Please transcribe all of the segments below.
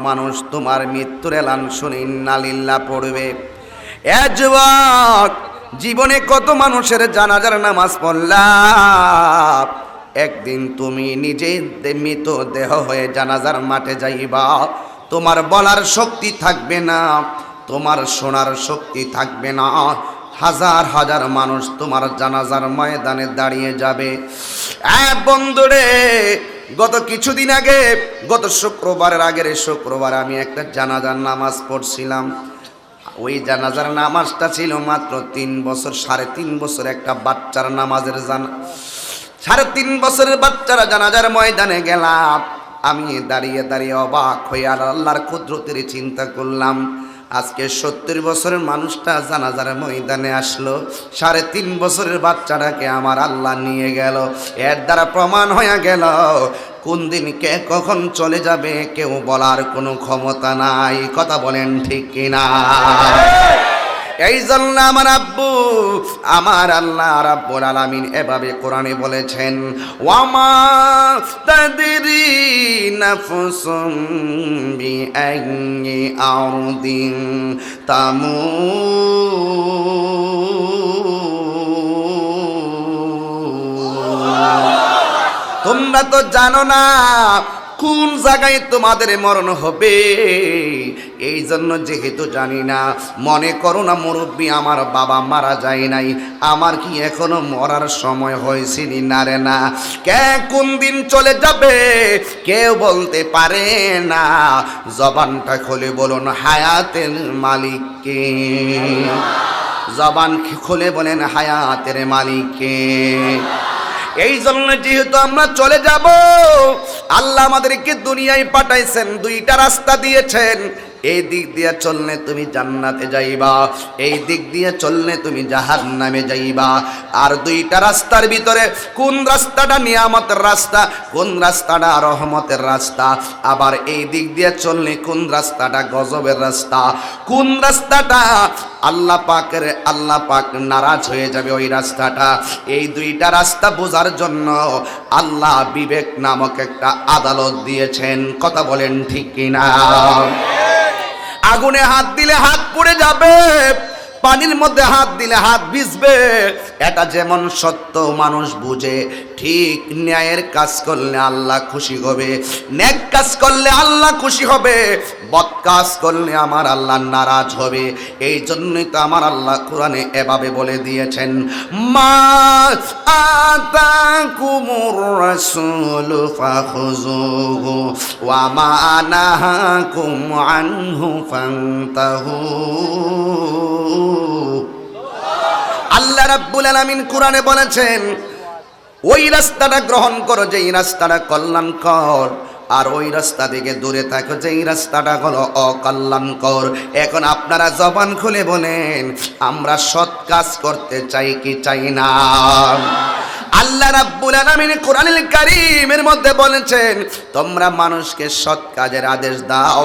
মানুষ তোমার মৃত্যুর এলান শুনে ইন্না লিল্লাহ পড়বে। এ যুবক, জীবনে কত মানুষের জানাজার নামাজ পড়লাম, একদিন তুমি নিজে মৃত দেহ হয়ে জানাজার মাঠে যাইবা, তোমার বলার শক্তি থাকবে না, তোমার শোনার শক্তি থাকবে না। হাজার হাজার মানুষ তোমার জানাজার ময়দানে দাঁড়িয়ে যাবে। বন্ধুরে, গত কিছুদিন আগে, গত শুক্রবারের আগের শুক্রবার আমি একটা জানাজার নামাজ পড়ছিলাম। ওই জানাজার নামাজটা ছিল মাত্র 3 বছর, 3.5 বছর একটা বাচ্চার নামাজের 3.5 বছরের বাচ্চারা জানাজার ময়দানে গেলাম। আমি দাঁড়িয়ে দাঁড়িয়ে অবাক হয়ে আর আল্লাহর কুদরতের চিন্তা করলাম। আজকে 70 বছরের মানুষটা জানাজার ময়দানে আসলো, 3.5 বছরের বাচ্চাটাকে আমার আল্লাহ নিয়ে গেল। এর দ্বারা প্রমাণ হয়ে গেল কোন দিন কে কখন চলে যাবে কেউ বলার কোনো ক্ষমতা নাই। কথা বলেন ঠিক কিনা? এই জন্য আমার আব্বু, আমার আল্লাহ রাব্বুল আলামিন এভাবে কোরআনে বলেছেন, ওয়ামা তাদরি নাফসুম বিআইয়ি আরদিন তোমরা তো জানো না কোন জায়গায় তোমাদের মরণ হবে। এই জন্য যেহেতু জানি না, মনে করো না মুরব্বী আমার বাবা মারা যায় নাই, আমার কি এখনো মরার সময় হয়েছে না রে? না, কে কোন দিন চলে যাবে কেউ বলতে পারে না। জবানটা খুলে বলুন হায়াতের মালিক কে? জবান খুলে বলেন হায়াতের মালিক কে? এই জন্য যেহেতু আমরা চলে যাব, আল্লাহ আমাদেরকে দুনিয়ায় পাঠাইছেন, 2টা রাস্তা দিয়েছেন। এই দিক দিয়ে চললে তুমি জান্নাতে যাইবা, এই দিক দিয়ে চললে তুমি জাহান্নামে যাইবা। আর 2টা রাস্তার ভিতরে কোন রাস্তাটা নিয়ামতের রাস্তা, কোন রাস্তাটা রহমতের রাস্তা, আবার এই দিক দিয়ে চললে কোন রাস্তাটা গজবের রাস্তা, কোন রাস্তাটা আল্লাহ পাক নারাজ হয়ে যাবে ওই রাস্তাটা। এই 2টা রাস্তা বোঝার জন্য আল্লাহ বিবেক নামক একটা আদালত দিয়েছেন। কথা বলেন ঠিক কিনা? আগুনে হাত দিলে হাত পুড়ে যাবে, পানির মধ্যে হাত দিলে হাত ভিজবে। এটা যেমন সত্য মানুষ বুঝে, ঠিক ন্যায়ের কাজ করলে আল্লাহ খুশি হবে, নেক কাজ করলে আল্লাহ খুশি হবে, বদ কাজ করলে আমার আল্লাহ নারাজ হবে। এই জন্যই তো আমার আল্লাহ কোরআনে এভাবে বলে দিয়েছেন, মা আতাকুমুর রাসূলু ফাখুযুহু ওয়া মা নাহাকুম আনহু ফান্তাহু। আল্লাহ রাব্বুল আলামিন কোরআনে বলেছেন, ওই রাস্তাটা গ্রহণ করো যেই রাস্তাটা কল্যাণকর, আর ওই রাস্তা থেকে দূরে থাকো যেই রাস্তাটা হলো অকল্যাণকর। এখন আপনারা জবান খুলে বলেন, আমরা সৎ কাজ করতে চাই কি চাই না? আল্লাহ রাব্বুল আলামিন কোরআনুল কারীমের মধ্যে বলেছেন, তোমরা মানুষকে সৎ কাজের আদেশ দাও,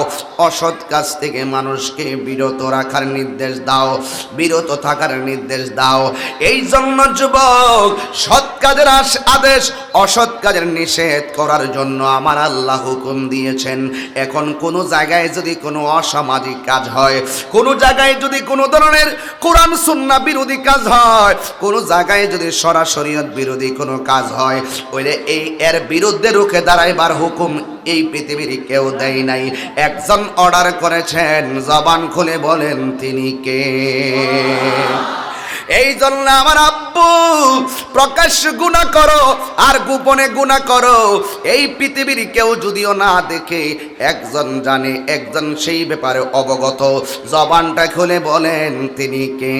অসৎ কাজ থেকে মানুষকে বিরত রাখার নির্দেশ দাও, বিরত থাকার নির্দেশ দাও। এই জন্য যুবক, সৎ কাজের আদেশ, অসৎ কাজের নিষেধ করার জন্য আমার আল্লাহ হুকুম দিয়েছেন। এখন কোন জায়গায় যদি কোনো অসামাজিক কাজ হয়, কোন জায়গায় যদি কোনো ধরনের কোরআন সুন্নাহ বিরোধী কাজ হয়, কোন জায়গায় যদি শরীয়ত বিরোধী কোনো কাজ হয়, ওইলে এর বিরুদ্ধে রুখে দাঁড়াইবার হুকুম এই পৃথিবীর কেউ দেয় নাই। একজন অর্ডার করেছেন, জবান খুলে বলেন তিনি কে? এই জন্য আমার আব্বু, প্রকাশ্য গুনাহ করো আর গোপনে গুনাহ করো, এই পৃথিবীর কেউ যদিও না দেখে, একজন জানে, একজন সেই ব্যাপারে অবগত। জবানটা খুলে বলেন তিনি কে?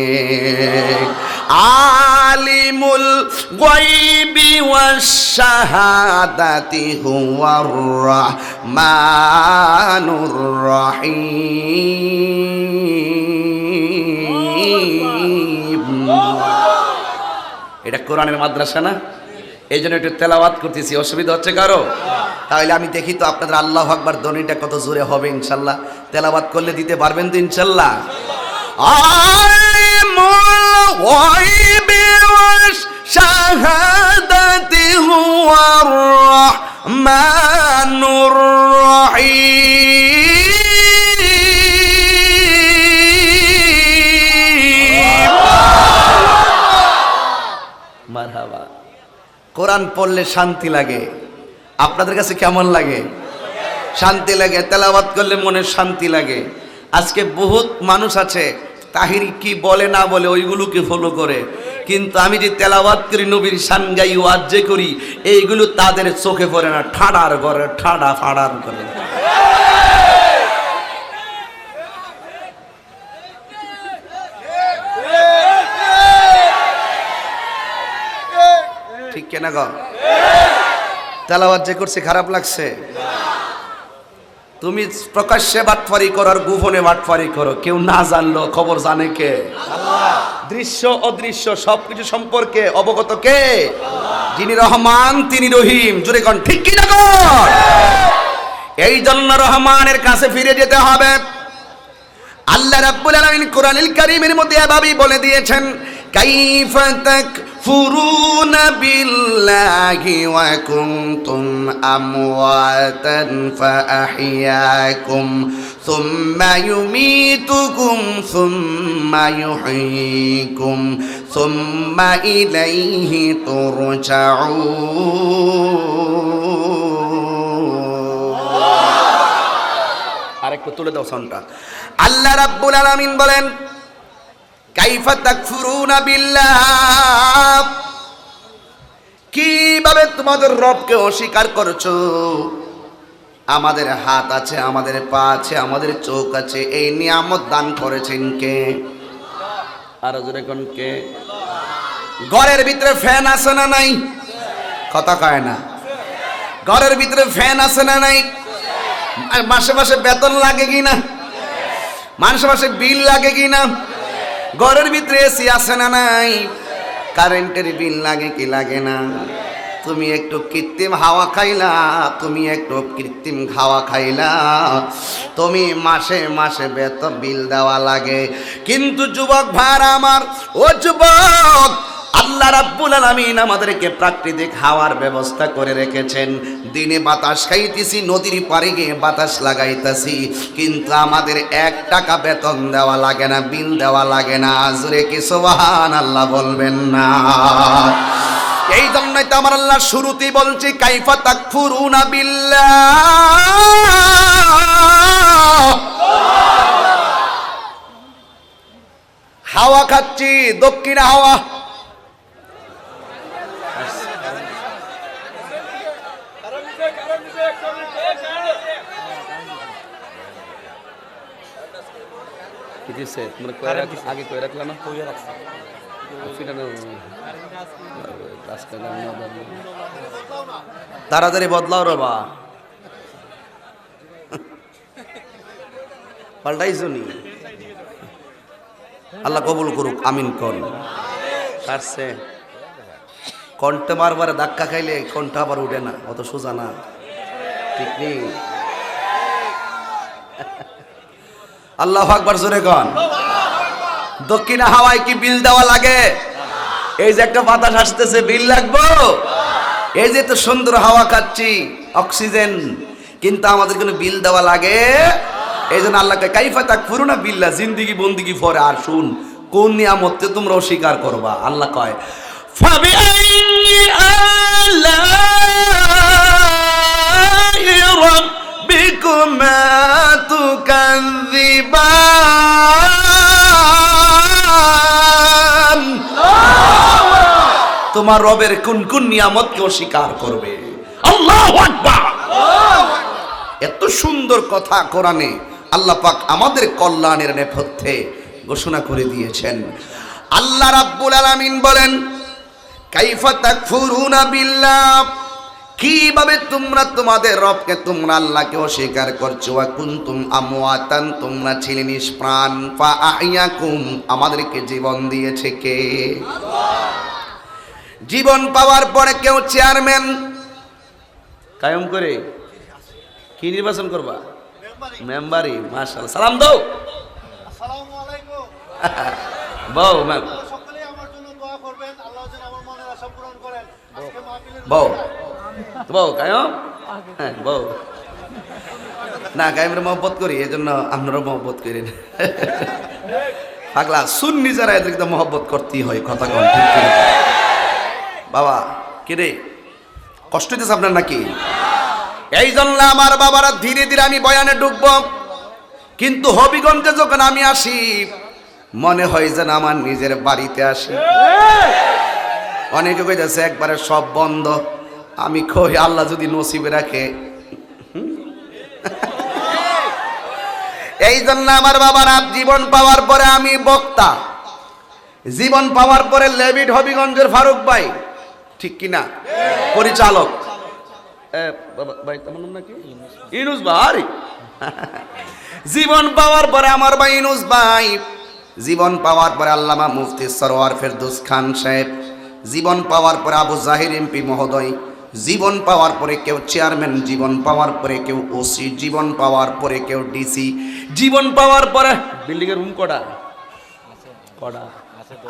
আলিমুল গায়বি ওয়াশ শাহাদাতি হুয়ার রাহমানুর রহিম। এটা কোরআনের মাদ্রাসা না? এই জন্য একটু তেলাওয়াত করতেছি, অসুবিধা হচ্ছে কারো? তাহলে আমি দেখি তো আপনাদের আল্লাহু আকবার ধ্বনিটা কত জোরে হবে ইনশাল্লাহ। তেলাওয়াত করলে দিতে পারবেন তো ইনশাল্লাহ? আলিমুল গায়বি ওয়াশ শাহাদাতি হুয়ার রাহমানুর রহিম। কোরআন পড়লে শান্তি লাগে। আপনাদের কাছে কেমন লাগে? শান্তি লাগে। তেলাওয়াত করলে মনে শান্তি লাগে। আজকে বহুত মানুষ আছে তাহিরি কি বলে না বলে ওইগুলোকে ফলো করে, কিন্তু আমি যে তেলাওয়াত করি, নবীর শান গাই, ওয়াজ যে করি, এইগুলো তাদের চোখে পড়ে না, ঠাডার করে, ঠাডা ফাড়ার করে। ঠিক কেনা গো? তেলাওয়াত যে করছে খারাপ লাগছে? তুমি প্রকাশ্যে বাটফারি করো আর গোপনে বাটফারি করো, কেউ না জানলো খবর জানে কে? আল্লাহ। দৃশ্য অদৃশ্য সবকিছু সম্পর্কে অবগত কে? যিনি রহমান তিনি রহিম। জোরে কোন ঠিক কি না গো? এই জন্য রহমানের কাছে ফিরে যেতে হবে। আল্লাহ রাব্বুল আলামিন কোরআনুল কারীমের মধ্যে এভাবেই বলে দিয়েছেন, কাইফা তাকফুরুনা বিল্লাহি ওয়া কুনতুম আমওয়াতান ফাআহইয়াকুম সুম্মা ইউমীতুকুম সুম্মা ইউহয়ীকুম সুম্মা ইলাইহি তুরজাউন। আরেকটু তুলে দাও সাউন্ডটা। আল্লাহ রাব্বুল আলামিন বলেন, কাইফা তাকফুরুনা বিল্লাহ, কিভাবে তোমাদের রবকে অস্বীকার করছো? আমাদের হাত আছে, আমাদের পা আছে, আমাদের চোখ আছে, এই নিয়ামত দান করেছেন কে? আর জোরে কোন কে? ঘরের ভিতরে ফ্যান আছে না নাই? কথা কয় না। ঘরের ভিতরে ফ্যান আছে না নাই? আর মাসে মাসে বেতন লাগে কিনা? মাসে মাসে বিল লাগে কিনা? ঘরের ভিতরে এসি আছে না নাই? কারেন্টের বিল লাগে কি লাগে না? তুমি একটু কৃত্রিম হাওয়া খাইলা, তুমি একটু কৃত্রিম হাওয়া খাইলা, তুমি মাসে মাসে বেতন বিল দেওয়া লাগে। কিন্তু যুবক ভাইরা আমার, ও যুবক, আল্লাহ রাব্বুল আলামিন আমাদেরকে প্রাকৃতিক হাওয়ার ব্যবস্থা করে রেখেছেন। দিনে বাতাস খাইতেছি, নদীর পাড়ে গিয়ে বাতাস লাগাইতেছি, কিন্তু আমাদের 1 টাকা বেতন দেওয়া লাগে না, বিল দেওয়া লাগে না। জোরে কি সুবহানাল্লাহ বলবেন না? এই জন্যই তো আমার আল্লাহ শুরুতেই বলছি, কাইফা তাকফুরুনা বিল্লাহ। হাওয়া খাচ্ছি, দক্ষিণ হাওয়া। আগে কয়ে রাখলাম না, তাড়াতাড়ি বদলাও রে বা, পাল্টাইছো নি? আল্লাহ কবুল করুক, আমিন কর। কাটছে কণ্ঠে বারবার ধাক্কা খাইলে কণ্ঠ আবার উঠে না, অত সোজা না, ঠিক নেই। আল্লাহু আকবার, জোরে কন। দক্ষিণা হাওয়ায় কি বিল দেওয়া লাগে? এই যে একটা বাতাস আসতেছে, বিল লাগবো? এই যে তো সুন্দর হাওয়া খাচ্ছি, অক্সিজেন, কিন্তু আমাদের কোনো বিল দেওয়া লাগে? এই জন্য আল্লাহকে কাইফা তাকফুরুনা বিল্লাহ, জিন্দিগি বন্দিগি পরে। আর শুন, কোন নিয়ামতকে তোমরা অস্বীকার করবা? আল্লাহ কয়, ফাবিআইয়ি আলাইহি রাব্বিকুমা তুকাযযিবান। তোমার রবের কোন কোন নিয়ামতকে অস্বীকার করবে? আল্লাহু আকবার। এত সুন্দর কথা কোরআনে আল্লাহ পাক আমাদের কল্যাণের নেপথ্যে ঘোষণা করে দিয়েছেন। আল্লাহ রাব্বুল আলামিন বলেন, কাইফা তাকফুরুনা বিল্লাহ, কিভাবে তোমরা তোমাদের রবকে, তোমরা আল্লাহকে অস্বীকার করছো। ওয়া কুনতুম আমওয়াতান, তোমরা ছিলে নিষ্প্রাণ। ফাআহইয়াকুম, আমাদেরকে জীবন দিয়েছে কে? জীবন পাওয়ার পরে কেউ চেয়ারম্যান কায়েম করে কি নির্বাচন করবা? মেম্বারি। মাশাআল্লাহ, সালাম দাও। আসসালামু আলাইকুম। বউ ম্যাম, সকলেই আমার জন্য দোয়া করবেন, আল্লাহ যেন আমার মনের আশা পূরণ করেন। আজকে মাহফিলের বউ বউ কায়েম, হ্যাঁ বউ না, কায়েমের মহব্বত করি, এজন্য আপনারাও মহব্বত করেন। পাগলা সুন্নি যারা এদেরকে মহব্বত করতেই হয়, কথা কম ঠিক। বাবা কে রে? কষ্ট হইতেছে আপনার নাকি? এই জন্য আমার বাবারা ধীরে ধীরে আমি বয়ানে ঢুকবো, কিন্তু হবিগঞ্জে যখন আমি আসি মনে হয় যেন আমার নিজের বাড়িতে আসি। অনেকে কইতেছে একবারে সব বন্ধ, আমি কই আল্লাহ যদি নসিবে রাখে। এই জন্য আমার বাবারা জীবন পাওয়ার পরে আমি বক্তা, জীবন পাওয়ার পরে লেভিট হবিগঞ্জের ফারুক ভাই, ঠিক কিনা, পরিচালক ভাই তোমার নাম নাকি? ইনুস ভাই। জীবন পাওয়ার পরে আমার ভাই ইনুস ভাই, জীবন পাওয়ার পরে আল্লামা মুফতি সরওয়ার ফেরদৌস খান সাহেব, জীবন পাওয়ার পরে আবু জাহির এমপি মহোদয়, জীবন পাওয়ার পরে কেউ চেয়ারম্যান, জীবন পাওয়ার পরে কেউ ওসি, জীবন পাওয়ার পরে কেউ ডিসি, জীবন পাওয়ার পরে বিল্ডিং এর রুম কটা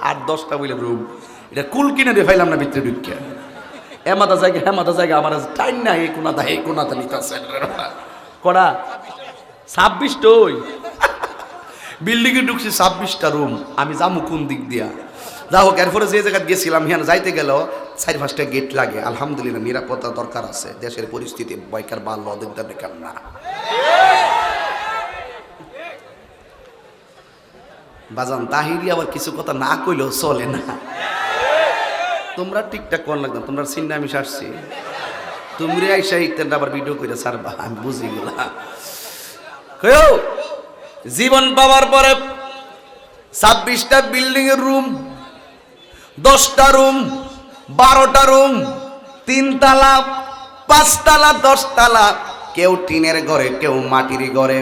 8-10টা বলে রুম, এটা কুল কিনে দিয়ে ফাইলাম না ভিতরে ঢুকিয়া, এমাতা জায়গা আমার টাইম না, এই কোনাটা নিতেছে কটা 26টা বিল্ডিং এ ঢুকছি, 26টা রুম, আমি যাবো কোন দিক দিয়া? যা হোক, এরপরে যে জায়গায় গেছিলাম হ্যাঁ যাইতে গেল 4-5টা গেট লাগে। আলহামদুলিল্লাহ নিরাপত্তা দরকার আছে, দেশের পরিস্থিতি বয়কার বাল্য দেখতে দেখান না। বাজান তাহিরি আবার কিছু কথা না কইলেও চলে না। তোমরা ঠিকঠাক কোন লাগতাম, তোমরা চিন্তা আমি আসছি, তোমরা আইসা ইত্যাদি আবার ভিডিও করে ছাড়বা, আমি বুঝি গেলাম। জীবন পাওয়ার পরে 26টা বিল্ডিং এর রুম, 10টা রুম, 12টা রুম, 3 তলা, 5 তলা, 10 তলা, কেউ টিনের ঘরে, কেউ মাটির ঘরে।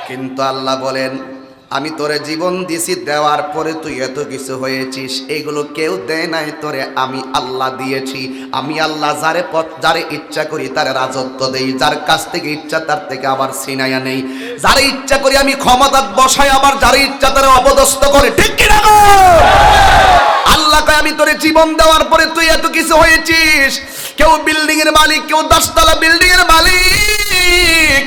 কিন্তু আল্লাহ বলেন আমি তোরে জীবন দিছি, দেওয়ার পরে তুই এত কিছু হয়েছিস, এইগুলো কেউ দেয় নাই তোরে, আমি আল্লাহ দিয়েছি। আমি আল্লাহ যারে ইচ্ছা করি তার রাজত্ব দেই, যার কাছ থেকে ইচ্ছা তার থেকে আবার ছিনাইয়া নেই, যারে ইচ্ছা করি আমি ক্ষমতা বসাই, আবার যারে ইচ্ছা তারে অপদস্থ করে, ঠিক কি না? আল্লাহ কয় আমি তোরে জীবন দেওয়ার পরে তুই এত কিছু হয়েছিস। কেউ বিল্ডিং এর মালিক, কেউ 10 তলা বিল্ডিং এর মালিক,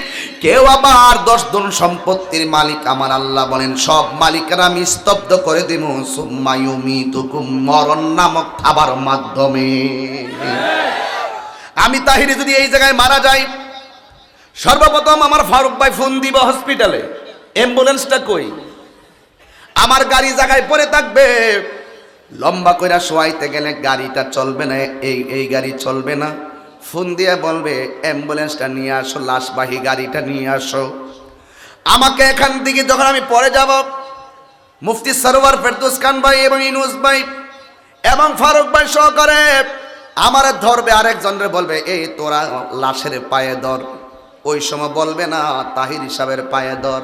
কেউ আবার 10 গুণ সম্পত্তির মালিক। আমার আল্লাহ বলেন সব মালিকেরা আমি স্তব্ধ করে দেব, সুম্মা ইউমিতুকুম, মরণ নামক খাবার মাধ্যমে। আমি তাহিরি যদি এই জায়গায় মারা যাই, সর্বপ্রথম আমার ফারুক ভাই ফোন দিব হসপিটালে, অ্যাম্বুলেন্সটা কই, আমার গাড়ি জায়গায় পড়ে থাকবে, লম্বা কইরা শোয়াইতে গেলে গাড়িটা চলবে না, এই গাড়ি চলবে না, ফোন দিয়ে বলবে অ্যাম্বুলেন্সটা নিয়ে আসো, লাশবাহী গাড়িটা নিয়ে আসো। আমাকে এখান থেকে যখন আমি পরে যাব, মুফতি সরওয়ার ফেরদৌস খান ভাই এবং ইনুস ভাই এবং ফারুক ভাই সহকারে আমার ধরবে, আরেকজনরে বলবে এই তোরা লাশের পায়ে ধর, ওই সময় বলবে না তাহির সাহেবের পায়ে ধর,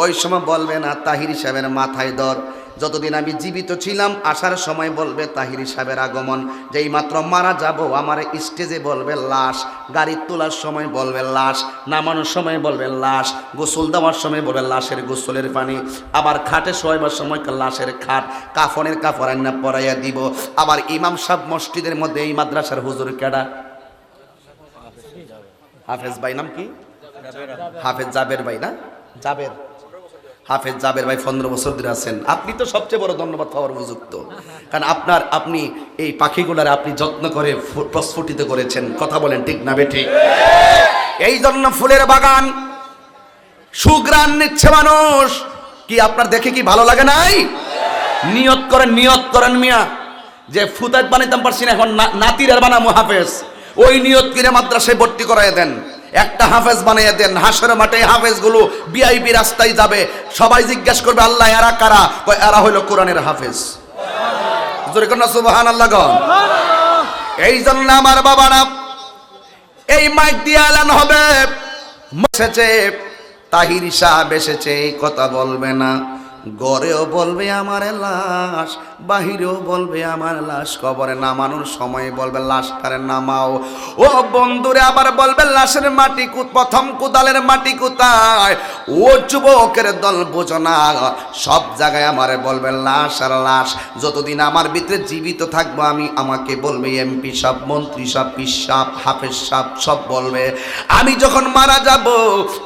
ওই সময় বলবে না তাহির সাহেবের মাথায় ধর। যতদিন আমি জীবিত ছিলাম আসার সময় বলবে তাহির সাহেবের আগমন, যেই মাত্র মারা যাব আমার স্টেজে বলবে লাশ, গাড়ি তোলার সময় বলবে লাশ, নামানোর সময় বলবে লাশ, গোসল দেওয়ার সময় বলবে লাশের গোসলের পানি, আবার খাটে শোয়াবার সময় লাশের খাট, কাফনের কাপড় আন্না পরাইয়া দিব। আবার ইমাম সাহেব মসজিদের মধ্যে, এই মাদ্রাসার হুজুর কেডা? হাফেজ ভাই নাম কি? হাফেজ জাবের ভাই না? জাবের, হাফেজ জাবের ভাই 15 বছর ধরে আছেন। আপনি তো সবচেয়ে বড় ধন্যবাদ পাওয়ার উপযুক্ত, কারণ আপনি এই পাখিগুলার আপনি যত্ন করে প্রস্ফুটিত করেছেন। কথা বলেন ঠিক না বেঠিক? এই জন্য ফুলের বাগান সুগ্রাণ নিচ্ছে মানুষ, কি আপনার দেখে কি ভালো লাগে নাই? নিয়ত করেন মিয়া, যে ফুতাত বানাইতাম পারছি না, এখন নাতির আর বানামো হাফেজ, ওই নিয়ত করে মাদ্রাসায় ভর্তি করাই দেন, একটা হাফেজ বানাইয়া দেন। হাসরের মাঠে হাফেজ গুলো ভিআইপি রাস্তায় যাবে, সবাই জিজ্ঞেস করবে আল্লাহ এরা কারা? এরা হইল কোরআনের হাফেজ। জোরে কোন সুবহানাল্লাহ গো। এই জন্য আমার বাবারা এই মাইক দিয়ে এলান হবে, এসেছে তাহির সাহেব এসেছে, এই কথা বলবে না, ঘরেও বলবে আমার লাশ, বাহিরেও বলবে আমার লাশ, কবরে নামানোর সময় বলবে লাশটারে নামাও। ও বন্ধুরে আবার বলবে লাশের মাটি, প্রথম কোদালের মাটি কোথায়? ও যুবকের দল বোঝো না, সব জায়গায় আমারে বলবে লাশ আর লাশ। যতদিন আমার ভিতরে জীবিত থাকবো আমাকে বলবে এমপি সাহেব, মন্ত্রী সাহেব, পীর সাহেব, হাফেজ সাহেব, সব বলবে। আমি যখন মারা যাব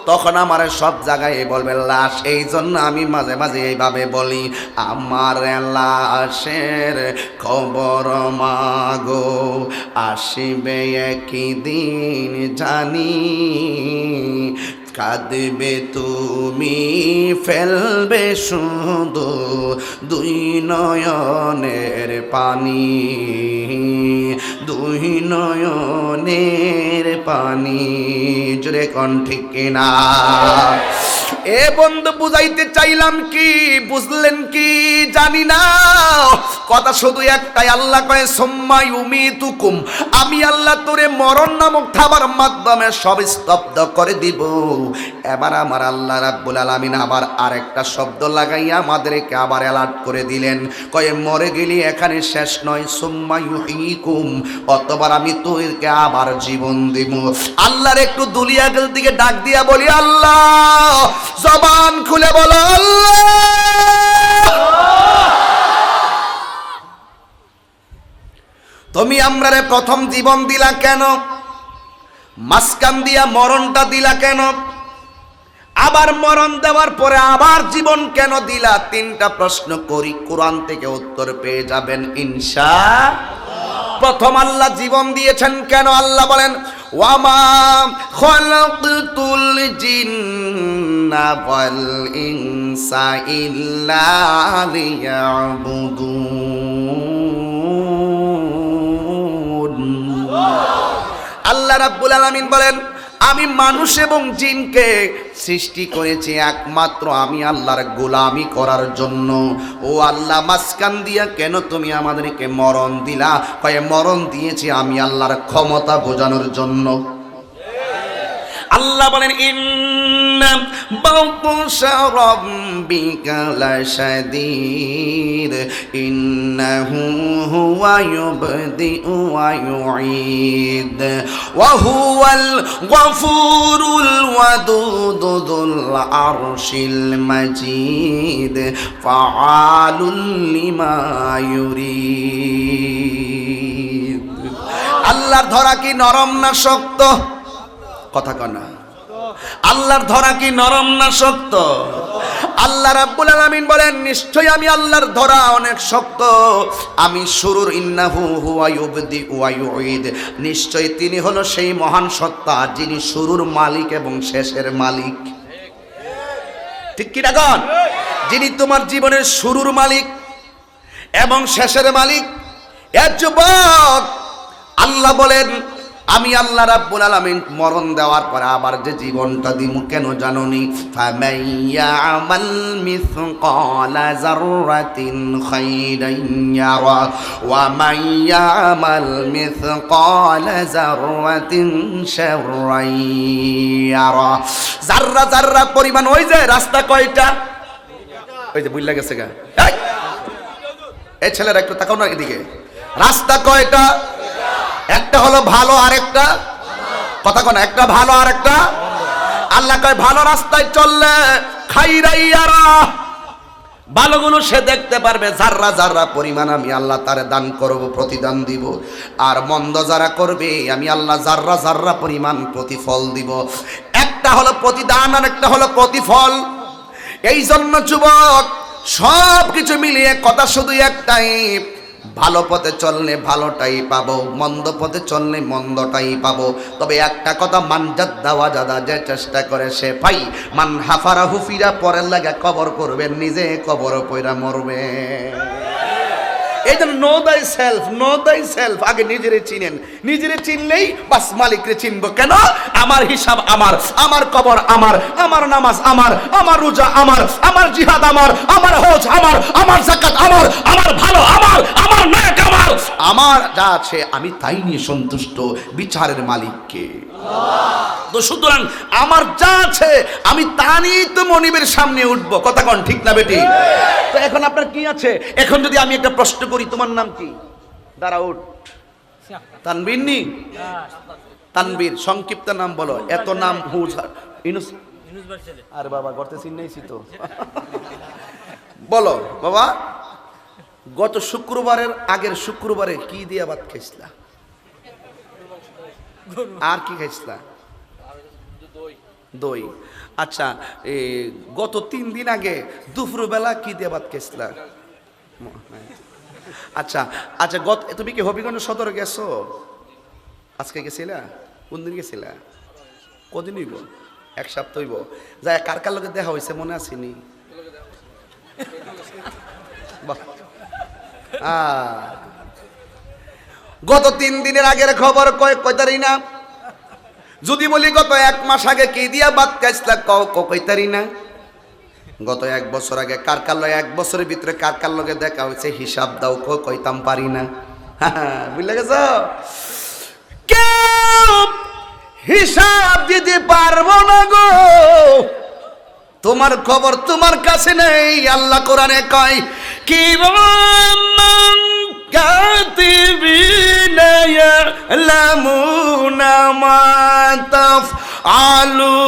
তখন আমার সব জায়গায় বলবে লাশ। এই জন্য আমি মাঝে মাঝে এইভাবে বলি, আমার লাশ লাশের খবর মাগো, আসবে একদিন জানি, কাঁদবে তুমি ফেলবে শুধু দুই নয়নের পানি, দুই নয়নের পানি। জোরে কোন ঠিক কিনা? এ বন্ধু বুঝাইতে চাইলাম কি, বুঝলেন কি জানি না, কথা শুধু একটাই। আল্লাহ কয় সুম্মা ইউমিতুকুম, আমি আল্লাহ তোরে মরণ নামক থাবার মাধ্যমে সব স্তব্ধ করে দিব। এবার আমার আল্লাহ রাব্বুল আলামিন আবার আরেকটা শব্দ লাগাইয়া আমাদেরকে আবার অ্যালার্ট করে দিলেন, কয়ে মরে গেলি এখানে শেষ নয়, সুম্মা ইউহয়িকুম, অতবার আমি তোদেরকে আবার জীবন দিব। আল্লাহর একটু দুলিয়াগের দিকে ডাক দিয়া বলি আল্লাহ, জবান খুলে বলো আল্লাহ। তুমি আমরারে প্রথম জীবন দিলা কেন? মাঝখান দিয়া মরণটা দিলা কেন? আবার মরণ দেওয়ার পরে আবার জীবন কেন দিলা? তিনটা প্রশ্ন করি, কোরআন থেকে উত্তর পেয়ে যাবেন ইনশাআল্লাহ। প্রথম আল্লাহ জীবন দিয়েছেন কেন? আল্লাহ বলেন ওয়ামা খালাকতুল জিন্না ওয়াল ইনসা ইল্লা লিয়াবুদুন। আল্লাহ রাব্বুল আলামিন বলেন আমি মানুষ এবং জিনকে সৃষ্টি করেছি একমাত্র আমি আল্লাহর গোলামি করার জন্য। ও আল্লাহ, মাঝখান দিয়া কেন তুমি আমাদেরকে মরণ দিলা? কয়ে মরণ দিয়েছি আমি আল্লাহর ক্ষমতা বোঝানোর জন্য। আল্লাহ বলেন ইন্না বাতশা রাব্বিকা লাশাদীদ ইন্নাহু হুয়া ইউবদিউ ওয়া ইউঈদ ওয়া হুয়াল গফুরুল ওয়াদুদ যুল আরশিল মাজিদ ফাআলুল লিমা ইউরিদ। আল্লাহর ধরা কি নরম না শক্ত? কথা কয় না। আল্লাহর ধরা কি নরম না শক্ত? আল্লাহ রাব্বুল আলামিন বলেন নিশ্চয়ই আমি আল্লাহর ধরা অনেক শক্ত। আমি শুরুর ইন্নাহু হুয়া ইউবদি ওয়া ইউঈদ, নিশ্চয়ই তিনি হলো সেই মহান সত্তা যিনি শুরুর মালিক এবং শেষের মালিক। ঠিক কি না গণ? যিনি তোমার জীবনের শুরুর মালিক এবং শেষের মালিক। এর যুবক আল্লাহ বলেন আমি আল্লাহ রাব্বুল আলামিন মরণ দেওয়ার পরে আবার যে জীবনটা দিমু কেন জানোনি? ফামাইয়ামাল মিসকালা যাররাতিন খাইরান ইয়ারা ওয়া মাইয়ামাল মিসকালা যাররাতিন শাররান ইয়ারা। যাররা যাররা পরিমাণ, ওই যে রাস্তা কয়টা, ওই যে বুইলা গেছে গা, এই ছেলেরা একটু তাকাও না এদিকে। রাস্তা কয়টা? একটা হলো ভালো আর একটা কথা কোন, একটা ভালো আর একটা। আল্লাহ কয় ভালো রাস্তায় চললে খাইরাইয়ারা, ভালোগুলো সে দেখতে পারবে, যাররা যাররা পরিমাণ আমি আল্লাহ তারে দান করব, প্রতিদান দিব। আর মন্দ যারা করবে আমি আল্লাহ যাররা যাররা পরিমাণ প্রতিফল দিব। একটা হলো প্রতিদান আর একটা হলো প্রতিফল। এই জন্য যুবক সব কিছু মিলিয়ে কথা শুধু একটাই, ভালো পথে চললে ভালোটাই পাবো, মন্দ পথে চললে মন্দটাই পাবো। তবে একটা কথা, মানজাত দাওয়া জাদা, যে চেষ্টা করে সে পাই, মান হাফারা হুফিরা পরের লাগা কবর করবেন, নিজে কবর পয়রা মরবে। এই জন্য নো দাই সেলফ, নো দাই সেলফ। আগে নিজেরে চিনেন, নিজেরে চিনলেই বাস মালিকরে চিনবো। কেন? আমার হিসাব আমার, আমার কবর আমার, আমার নামাজ আমার, আমার রোজা আমার, আমার জিহাদ আমার, আমার হজ আমার, আমার যাকাত আমার, আমার ভালো আমার, আমার নেক আমার, আমার যা আছে আমি তাই নিয়ে সন্তুষ্ট। বিচারের মালিককে তো সুতরাং আমার যা আছে আমি তা নিয়েই তো মনিবের সামনে উঠবো। কথা কোন ঠিক না বেটি? তো এখন আপনার কি আছে? এখন যদি আমি একটা প্রশ্ন করি, তোমার নাম কি? দাঁড়া উঠ। তানবীর নি? তানবীর, সংক্ষিপ্ত নাম বলো। এত নাম ইনুস। আরে বাবা গর্তে চিন্নাইছি তো। বলো বাবা, গত শুক্রবারের আগের শুক্রবারে কি দিয়া ভাত খাইছিলা? আর কি খাইছিলা? দই। আচ্ছা, গত 3 দিন আগে দুপুরবেলা কি দিয়ে ভাত খাইছিলা? আচ্ছা আচ্ছা, তুমি কি হবিগঞ্জ সদর গেছো? আজকে গেছিলা? কোন দিন গেছিলা? কদিন হইব? এক সপ্তাহ হইব। যাই কার কার লোকের দেখা হয়েছে মনে আসেনি? গত 3 দিনের আগের খবর কয় তারিখ না? যদি বলি গত 1 মাস আগে কি দিয়া বাদ কাইছলা কয় তারিখ না? গত 1 বছর আগে কার কার লগে 1 বছরের ভিতরে কার কার লগে দেখা হয়েছে হিসাব দাও, কইতাম পারি না। বুঝলে গেছ? কেউ হিসাব দিতে পারবো না গো, তোমার খবর তোমার কাছে নেই। আল্লাহ কোরআনে কয় কিরামান কাতিবিনা ইয়ালামুনা মা তাফআলুন।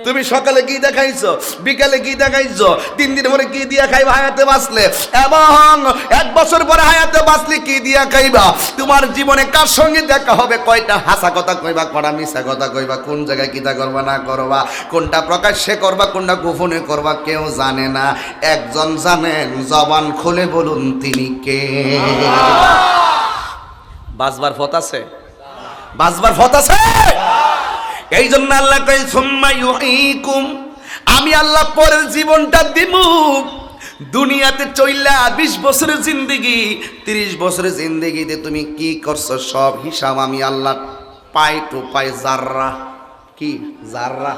তুমি সকালে কি দেখাইছো, বিকালে কি দেখাইছো, 3 দিন পরে কি দিয়া খাইবা হায়াতে বাঁচলে, এবং 1 বছর পরে হায়াতে বাঁচলে কি দিয়া খাইবা। তোমার জীবনে কার সঙ্গে দেখা হবে, কয়টা হাসা কথা কইবা, কয়টা মিছা কথা কইবা, কোন জায়গায় কিতা করবা না করবা, কোনটা প্রকাশ্যে করবা, কোনটা গোপনে করবা, কেউ জানে না। একজন জানেন, জবান খুলে বলুন তিনি কে? বাজবার ফত আছে? বাজবার ফত আছে? এই জন্য আল্লাহ কয় সুম্মা ইউঈকুম, আমি আল্লাহ পরের জীবনটা দিমু। দুনিয়াতে চইলা 20 বছরের জিন্দেগি, 30 বছরের জিন্দেগিতে তুমি কি করছো সব হিসাব আমি আল্লাহ পাই টু পাই জাররা, কি জাররা,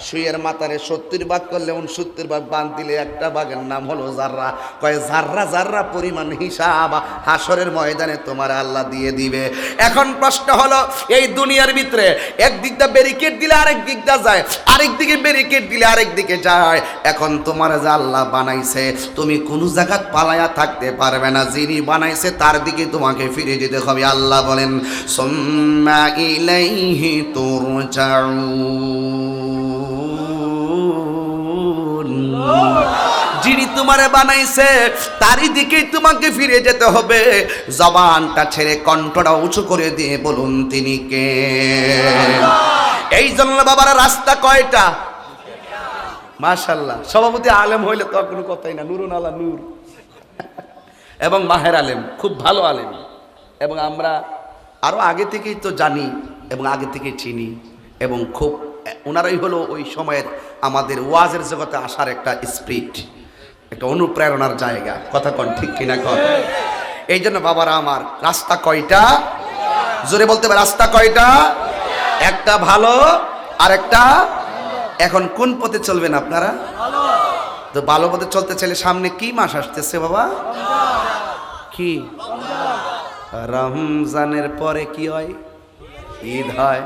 সুইয়ের মাথারে 70 ভাগ করলে 69 ভাগ বাদ দিলে একটা ভাগের নাম হলো জাররা। কয় জাররা জাররা পরিমাণ হিসাব হাসরের ময়দানে তোমার আল্লাহ দিয়ে দিবে। এখন প্রশ্ন হলো, এই দুনিয়ার ভিতরে একদিকটা ব্যারিকেড দিলে আরেক দিকটা যায়, আরেক দিকে ব্যারিকেড দিলে আরেক দিকে যায়। এখন তোমার যে আল্লাহ বানাইছে, তুমি কোনো জায়গা পালায়া থাকতে পারবে না। যিনি বানাইছে তার দিকে তোমাকে ফিরে যেতে হবে। আল্লাহ বলেন সুম্মা ইলাইহি তুরজাউন, যিনি তোমারে বানাইছে তারই দিকেই তোমাকে ফিরে যেতে হবে। জবানটা ছেড়ে কণ্ঠটা উঁচু করে দিয়ে বলুন তিনি কে? এই জন্য বাবারা রাস্তা কয়টা? মাশাআল্লাহ, সভাপতি আলেম হইলে তো আর কোনো কথাই না। নুরুন আলা নূর এবং মাহের আলেম, খুব ভালো আলেম, এবং আমরা আরো আগে থেকেই তো জানি এবং আগে থেকেই চিনি, এবং খুব ওনারাই হলো ওই সময়ের আমাদের ওয়াজের জগতে আসার একটা স্পিরিট, একটা অনুপ্রেরণার জায়গা। কথা কন ঠিক কিনা কন? এই জন্য বাবারা আমার, রাস্তা কয়টা? জোরে বলতে হবে, রাস্তা কয়টা? একটা ভালো আর একটা। এখন কোন পথে চলবেন আপনারা? তো ভালো পথে চলতে চাইলে সামনে কি মাস আসতেছে বাবা? কি? রমজানের পরে কি হয়? ঈদ হয়।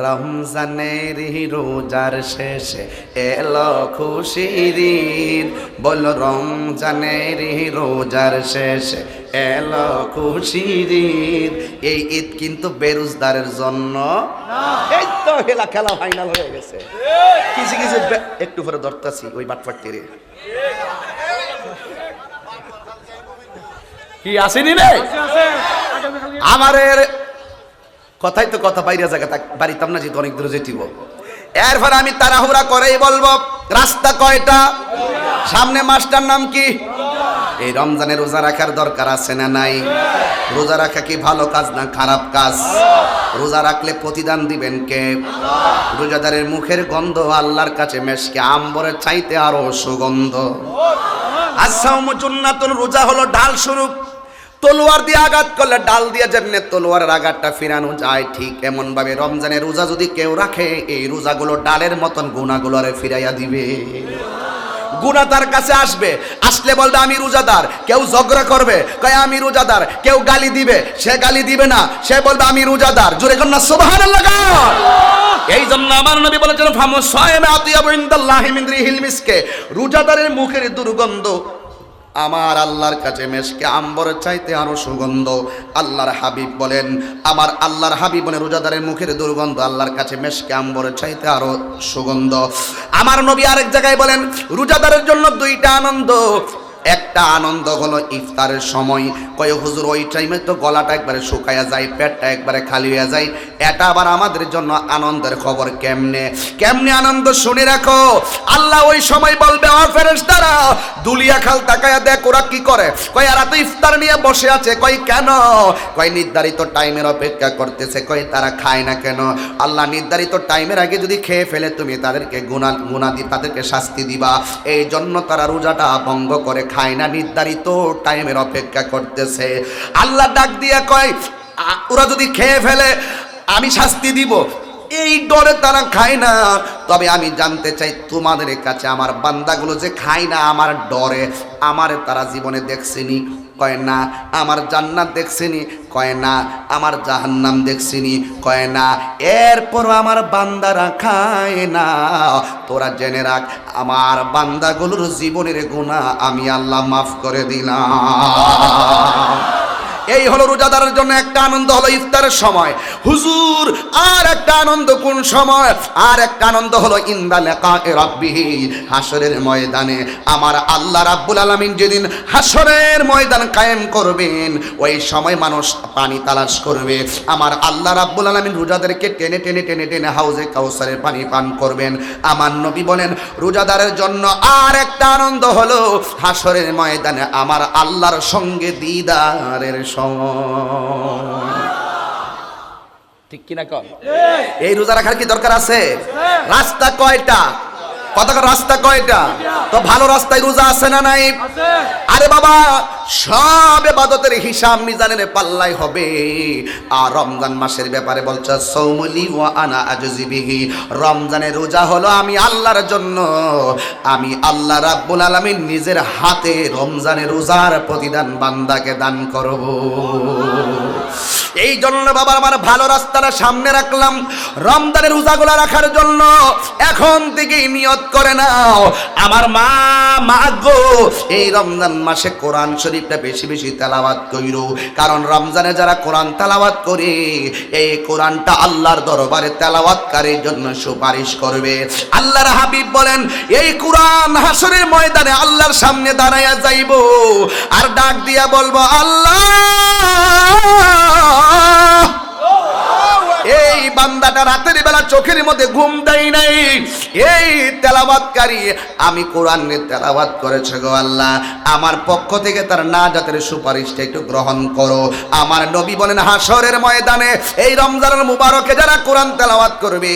রমজানের রোজার শেষে এলো খুশির ঈদ, বল রমজানের রোজার শেষে এলো খুশির ঈদ। এই ঈদ কিন্তু বেরোজগারের জন্য। এই তো খেলা ফাইনাল হয়ে গেছে। কিছু কিছু একটু পরে ধরতাছি ওই বাটপাট্টিরে কি আসেনি রে আমাদের কথাই তো কথা বাইরে জায়গা বাড়িতাম না, যেহেতু অনেক দূরে যেটিব। এরপর আমি তাড়াহুড়া করেই বলবো, রাস্তা কয়টা? সামনে মাসটার নাম কি? এই রমজানে রোজা রাখার দরকার আছে না নাই? রোজা রাখা কি ভালো কাজ না খারাপ কাজ? রোজা রাখলে প্রতিদান দিবেন কে? রোজাদারের মুখের গন্ধ আল্লাহর কাছে মেশকে আম্বরের চাইতে আরো সুগন্ধ। আসাউমু জান্নাতুন, রোজা হলো ঢাল স্বরূপ। তলোয়ার দিয়ে আঘাত করলে ডাল দিয়ে যেমনি তলোয়ারের আঘাতটা ফিরানো যায়, ঠিক এমন ভাবে রমজানের রোজা যদি কেউ রাখে, এই রোজাগুলো ডালের মতন গুণাগুলোরে ফিরাইয়া দিবে। গুনাহ তার কাছে আসবে, আসলে বলবে আমি রোজাদার। কেউ ঝগড়া করবে, কয় আমি রোজাদার। কেউ গালি দিবে, সে গালি দিবে না, সে বলবে আমি রোজাদার। জোরে কর না সুবহানাল্লাহ। এই জন্য আমার নবী বলেছেন ফামুস সায়মা আতিয়াবু ইনদাল্লাহি মিন রিহিল মিসকে, রোজাদারের মুখের দুর্গন্ধ আমার আল্লাহর কাছে মেশকে আম্বরের চাইতে আরো সুগন্ধ। আল্লাহর হাবিব বলেন, আমার আল্লাহর হাবিব বলেন রোজাদারের মুখের দুর্গন্ধ আল্লাহর কাছে মেশকে আম্বরের চাইতে আরো সুগন্ধ। আমার নবী আরেক জায়গায় বলেন, রোজাদারের জন্য 2টা আনন্দ, একটা একটা আনন্দ হলো ইফতারের সময়। কয় হুজুর ওই টাইমে তো গলাটা একবারে শুকায়া যায়, পেটটা একবারে খালি হয়ে যায়, এটা আবার আমাদের জন্য আনন্দের খবর। কেমনে কেমনে আনন্দ শুনে রাখো। আল্লাহ ওই সময় বলবে, ও ফেরেশতারা দুলিয়া খাল তাকায়া দেখ ওরা কি করে। কয় এরা তো ইফতার নিয়ে বসে আছে। কয় কেন? কয় নির্ধারিত টাইমের অপেক্ষা করতেছে। কয় তারা খায় না কেন? আল্লাহ নির্ধারিত টাইমের আগে যদি খেয়ে ফেলে তুমি তাদেরকে গুনাহ দি, তাদেরকে শাস্তি দিবা, এই জন্য তারা রোজাটা ভঙ্গ করে খায় না, নির্ধারিত টাইমের অপেক্ষা করতেছে। আল্লাহ ডাক দিয়া কয় ওরা যদি খেয়ে ফেলে আমি শাস্তি দিব, এই ডরে তারা খায় না। তবে আমি জানতে চাই তোমাদের কাছে আমার বান্দাগুলো যে খায় না আমার ডরে, আমারে তারা জীবনে দেখছেনি? কয় না। আমার জান্নাত দেখছেনি? কয় না। আমার জাহান্নাম দেখছেনি? কয় না। এরপর আমার বান্দারা খায় না। তোরা জেনে রাখ আমার বান্দাগুলোর জীবনের গুনাহ আমি আল্লাহ মাফ করে দিলাম। এই হলো রোজাদারের জন্য একটা আনন্দ হলো ইফতারের সময়। হুজুর আর একটা আনন্দ কোন সময়? আর একটা আনন্দ হলো ইনদা লিকায়ে রাব্বিহি, হাসরের ময়দানে আমার আল্লাহ রাব্বুল আলামিন যেদিন হাসরের ময়দান কায়েম করবেন, ওই সময় মানুষ পানি তালাশ করবে। আমার আল্লাহ রাব্বুল আলামিন রোজাদারকে টেনে টেনে টেনে টেনে হাউজে কাউসারের পানি পান করবেন। আমার নবী বলেন রোজাদারের জন্য আর একটা আনন্দ হলো হাসরের ময়দানে আমার আল্লাহর সঙ্গে দিদারের সময়। ঠিক কিনা কম? এই রোজা রাখার কি দরকার আছে? রাস্তা কয়টা? কতটা রাস্তা কয়টা? তো ভালো রাস্তায় রোজা আছে না নাই? আরে বাবা সব ইবাদতের হিসাব মিজানের পাল্লাই হবে। আর রমজান মাসের ব্যাপারে বলছে সৌমুলি ওয়া আনা আজজি বিহি, রমজানের রোজা হলো আমি আল্লাহর জন্য, আমি আল্লাহ রাব্বুল আলামিন নিজের হাতে রমজানের রোজার প্রতিদান বান্দাকে দান করব। এই জন্য বাবা আমার ভালো রাস্তাটা সামনে রাখলাম রমজানের রোজাগুলো রাখার জন্য। এখন থেকেই নিয়ত করে নাও আমার মা গো, এই রমজান মাসে কোরআন শরীফটা বেশি বেশি তেলাওয়াত কইরো, কারণ রমজানে যারা কোরআন তেলাওয়াত করে এই কোরআনটা আল্লাহর দরবারে তেলাওয়াতকারীর জন্য সুপারিশ করবে। আল্লাহর হাবিব বলেন এই কোরআন হাসরের ময়দানে আল্লাহর সামনে দাঁড়ায়া যাইব আর ডাক দিয়া বলবো আল্লাহ এই বান্দাটা রাতের বেলা চোখের মধ্যে ঘুম দেয় নাই, এই তেলাওয়াতকারী আমি কোরআনের তেলাওয়াত করেছে গো আল্লাহ, আমার পক্ষ থেকে তার নাজাতের সুপারিশটা একটু গ্রহণ করো। আমার নবী বলেন হাসরের ময়দানে এই রমজানের মুবারকে যারা কোরআন তেলাওয়াত করবে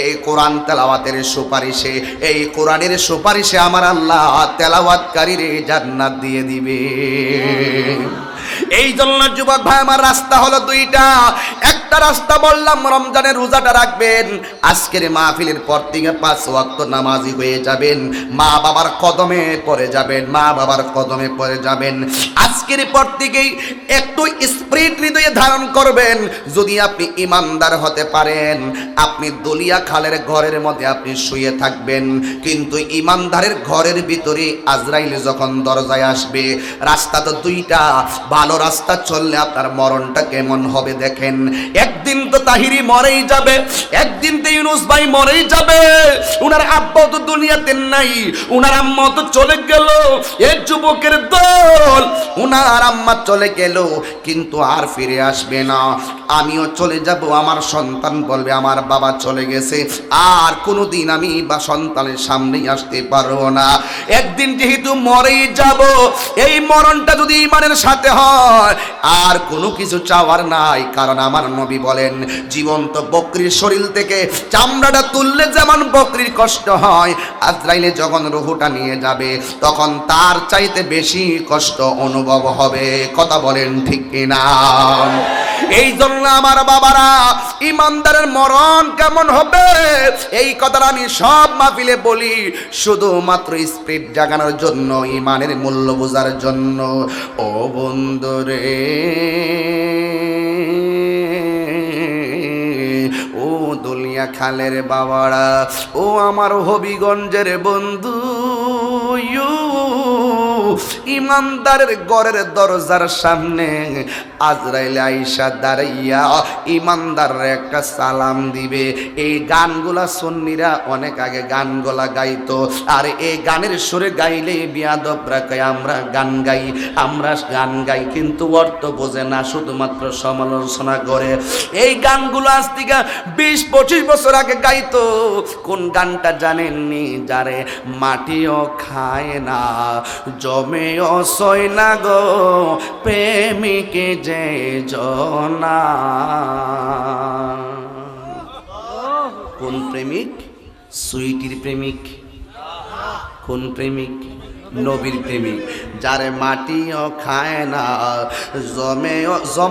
এই কোরআন তেলাওয়াতের সুপারিশে, এই কোরআনের সুপারিশে আমার আল্লাহ তেলাওয়াতকারীর জান্নাত দিয়ে দিবে। এই জন্য যুবক ভাই আমার রাস্তা হলো দুইটা। একটা রাস্তা বললাম রমজানের রোজাটা রাখবেন, আজকের মাহফিলের পর থেকে 5 ওয়াক্ত নামাজি হয়ে যাবেন, মা বাবার কদমে পড়ে যাবেন, মা বাবার কদমে পড়ে যাবেন। আজকের পর থেকেই একটু স্পিরিট হৃদয়ে ধারণ করবেন। যদি আপনি ইমানদার হতে পারেন আপনি দলিয়া খালের ঘরের মধ্যে আপনি শুয়ে থাকবেন, কিন্তু ইমানদারের ঘরের ভিতরে আজরাইল যখন দরজায় আসবে, রাস্তা তো দুইটা, ভালো রাস্তা চললে আপনার মরণটা কেমন হবে দেখেন। একদিন তো তাহিরি মরেই যাবে, একদিন তো ইউনুস ভাই মরেই যাবে, উনার আব্বা তো দুনিয়াতে নাই, উনার আম্মা তো চলে গেল, এই যুবকের দল উনার আম্মা চলে গেল কিন্তু আর ফিরে আসবে না, আমিও চলে যাব, আমার সন্তান বলবে আমার বাবা চলে গেছে, আর কোনোদিন আমি বা সন্তানের সামনেই আসতে পারবো না। একদিন যেহেতু মরেই যাব, এই মরণটা যদি ইমানের সাথে হয় আর কোনো কিছু চাওয়ার নাই, কারণ আমার নবী বলেন জীবন্ত বকরির শরীর থেকে চামড়াটা তুললে যেমন বকরির কষ্ট হয়, আজরাইলে যখন রুহটা নিয়ে যাবে তখন তার চাইতে বেশি কষ্ট অনুভব হবে। কথা বলেন ঠিক কিনা? এই জন্য আমার বাবারা ইমানদারের মরণ কেমন হবে এই কথাটা আমি সব মাহফিলে বলি, শুধুমাত্র স্পিরিট জাগানোর জন্য, ইমানের মূল্য বোঝার জন্য। ও বন্ধুরে ও দুলিয়া খালের বাবারা, ও আমার হবিগঞ্জের বন্ধু, ইমানদারের ঘরের দরজার সামনে আজরাইল আইসা দাঁড়াইয়া ইমানদারের একটা সালাম দিবে। এই গানগুলা সুন্নিরা অনেক আগে গানগুলা গাইতো, আর এই গানের সুরে গাইলে বিয়াদবরা কয় আমরা গান গাই, আমরা গান গাই, কিন্তু অর্থ বোঝে না, শুধুমাত্র সমালোচনা করে। এই গানগুলো আজ থেকে 20-25 বছর আগে গাইতো। কোন গানটা জানেননি? যারে মাটিও খায় না, জমেও সয় না গো, প্রেমিকে যে জনা। কোন প্রেমিক? সুইটির প্রেমিক। কোন প্রেমিক? নবীর প্রেমিক। যারে মাটিও খায় না,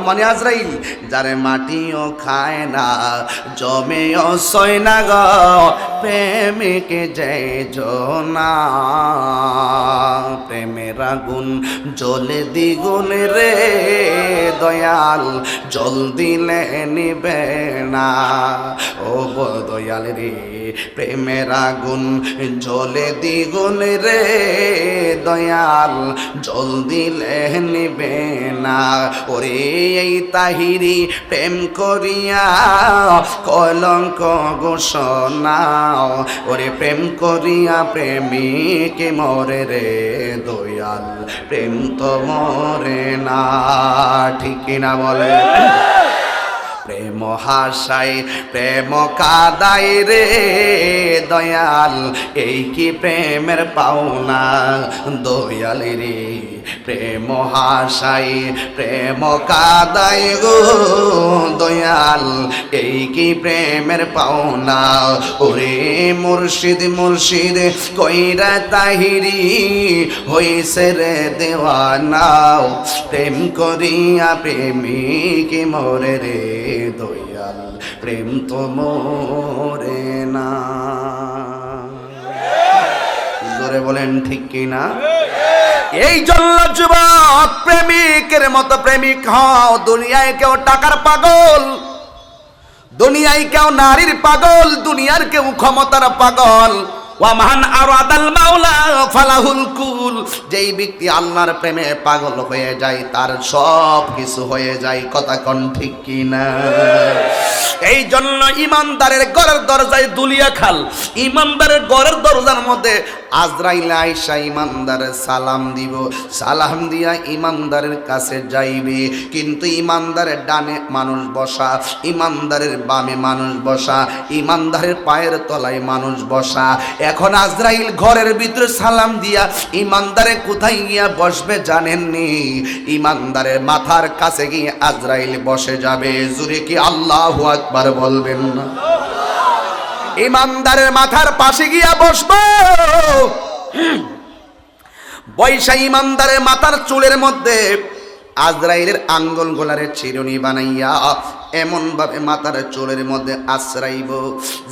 মানে আজরাইল, যারে মাটিও খায় না, জমেও সয় না গো, প্রেমিকে যে জনা। প্রেমের আগুন জ্বলে দ্বিগুণ রে দয়াল, জল দিলে নিবে না। ও দয়াল রে, প্রেমের আগুন জ্বলে দ্বিগুণ রে দয়াল, জল দিলে নিবে না। ওরে এই তাহিরি প্রেম করিয়া কলঙ্ক ঘোষণাও, ওরে প্রেম করিয়া প্রেমিকে মরে রে দয়াল, প্রেম তো মরে না। ঠিক কিনা বলে? প্রেম হাসায় প্রেম কাদায় রে দয়াল, এই কি প্রেমের পাওনা দয়াল রে। প্রেম হাসায় প্রেম কাদায় গো দয়াল, এই কি প্রেমের পাওনা। ওরে মুর্শিদ মুর্শিদ কইরা তাহিরি হইছে রে দেওয়ানা, প্রেম করিয়া প্রেমিকে মরে রে দয়াল, প্রেম তো মরে না। জোরে বলেন ঠিক কিনা? এই জন্য যুবক, প্রেমিকের মতো প্রেমিক হও। দুনিয়ায় কেউ টাকার পাগল, দুনিয়ায় কেউ নারীর পাগল, দুনিয়ার কেউ ক্ষমতার পাগল। ওয়ামান আরাদাল মাওলা ফালাহুল কুল, যেই ব্যক্তি আল্লাহর প্রেমে পাগল হয়ে যায় তার সব কিছু হয়ে যায়। কথা কোন ঠিক কিনা? এই জন্য ইমানদারের ঘরের দরজায় দুলিয়া খাল, ইমানদারের ঘরের দরজার মধ্যে আজরাইল আইসা ইমানদারের সালাম দিব। সালাম দিয়া ইমানদারের কাছে যাইবে, কিন্তু ইমানদারের ডানে মানুষ বসা, ইমানদারের বামে মানুষ বসা, ইমানদারের পায়ের তলায় মানুষ বসা। এখন আজরাইল ঘরের ভিতরে সালাম দিয়া ইমানদারে কোথায় গিয়া বসবে জানেননি? ইমানদারের মাথার কাছে গিয়ে আজরাইল বসে যাবে। জুরে কি আল্লাহু আকবার বলবেন না? ইমানদারের মাথার পাশে গিয়া বসবো। বৈশা ইমানদারের মাথার চুলের মধ্যে আজরাইলের আঙ্গুল গোলারে চিরুনি বানাইয়া এমন ভাবে মাথার চুলের মধ্যে আশ্রাইব,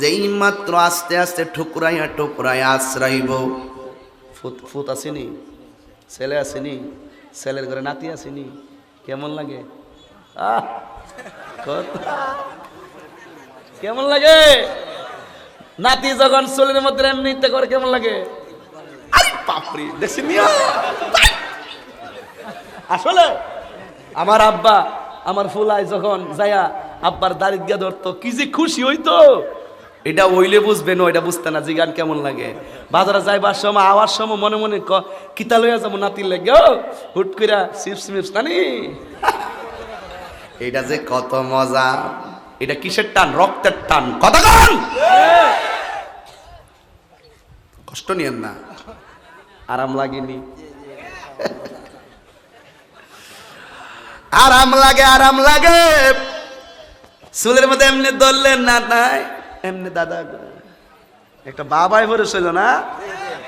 যেই মাত্র আস্তে আস্তে ঠুকরাইয়া ঠুকরাইয়া আশ্রাইব। ফুত আসেনি? ছেলে আসেনি? ছেলের ঘরে নাতি আসেনি? কেমন লাগে? কেমন লাগে? নাতি যখন চুলের মধ্যে এমনিতে করে কেমন লাগে? আরে বাপরে, দেখছেন? আসলে আমার আব্বা আমার ফুলাই যখন যায়া আব্বার দাড়িত গিয়া ধরতো, কি যে খুশি হইতো। এটা ওইলে বুঝবেন, ওইটা বুঝতে না। যে গান কেমন লাগে? বাজারে যাইবার সময় আওয়ার সময় মনে মনে কিতা লইয়া যাবো নাতির লাগে, হুট কইরা চিপস মিপস নানি। এটা যে কত মজা। এটা কিসের টান? রক্তের টান। কথা গান, কষ্ট নিয়েন না, আরাম লাগেনি? আরাম লাগে, আরাম লাগে। চুলের মধ্যে এমনি ধরলেন না, নাই এমনি দাদা একটা বাবাই ভরে ছিল না,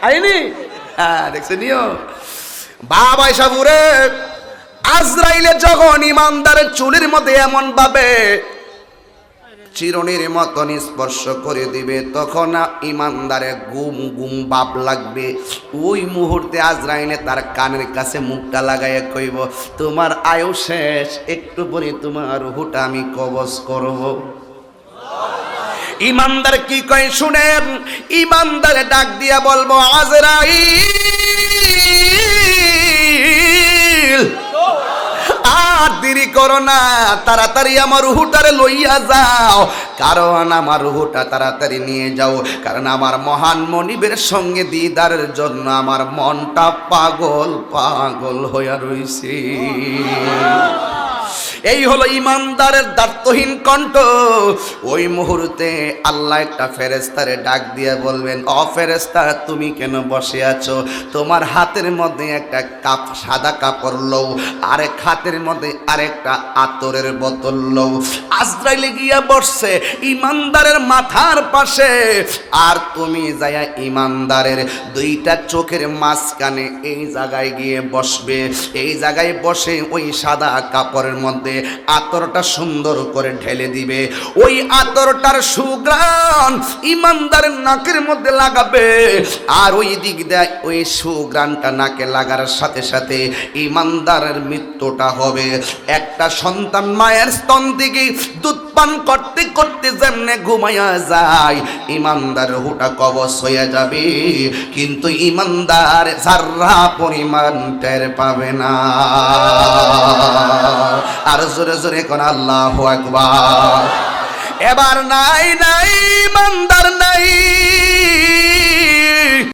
আইনি? হ্যাঁ, দেখছেন বাবাই সাবুরে। আজরাইলে যখন ইমানদারের চুলের মধ্যে এমন ভাবে চিরনির মতন স্পর্শ করে দিবে, তখন ইমানদারে গুম গুম ভাব লাগবে। ওই মুহূর্তে আজরাইলে তার কানের কাছে মুখটা লাগাইয়া কইব, তোমার আয়ু শেষ, একটু পরে তোমার রুহটা আমি কবজ করব। ইমানদার কি কয় শুনেন? ইমানদারে ডাক দিয়া বলবো, আজরাইল আর দেরি করো না, তাড়াতাড়ি আমার রুহটারে লইয়া যাও, কারণ আমার রুহটা তাড়াতাড়ি নিয়ে যাও, কারণ আমার মহান মনিবের সঙ্গে দিদারের জন্য আমার মনটা পাগল পাগল হইয়া রইছে। এই হলো ইমানদারের দার্থহীন কণ্ঠ। ওই মুহূর্তে আল্লাহ একটা ফেরেশতারে ডাক দিয়ে বলবেন, ও ফেরেশতা, তুমি কেন বসে আছো? তোমার হাতের মধ্যে একটা কাপ সাদা কাপড় লও, আরেক হাতের মধ্যে আরেকটা আতরের বোতল লও। আজরাইলে গিয়া বসছে ইমানদারের মাথার পাশে, আর তুমি যাইয়া ইমানদারের দুইটা চোখের মাঝখানে এই জায়গায় গিয়ে বসবে। এই জায়গায় বসে ওই সাদা কাপড়ের মধ্যে আতরটা সুন্দর করে ঢেলে দিবে। ওই আতরটার সুঘ্রাণ ইমানদারের নাকের মধ্যে লাগাবে, আর ওই দিক দিয়ে ওই সুঘ্রাণটা নাকে লাগার সাথে সাথে ইমানদারের মৃত্যুটা হবে। একটা সন্তান মায়ের স্তন থেকে দুধ পান করতে করতে যেমনে ঘুমাইয়া যায়, ইমানদার হুটা কবজ হয়ে যাবে, কিন্তু ইমানদার যারা পরিমাণ টের পাবে না। আর জোরে জোরে কোন আল্লাহু আকবার। এবার নাই নাই ইমানদার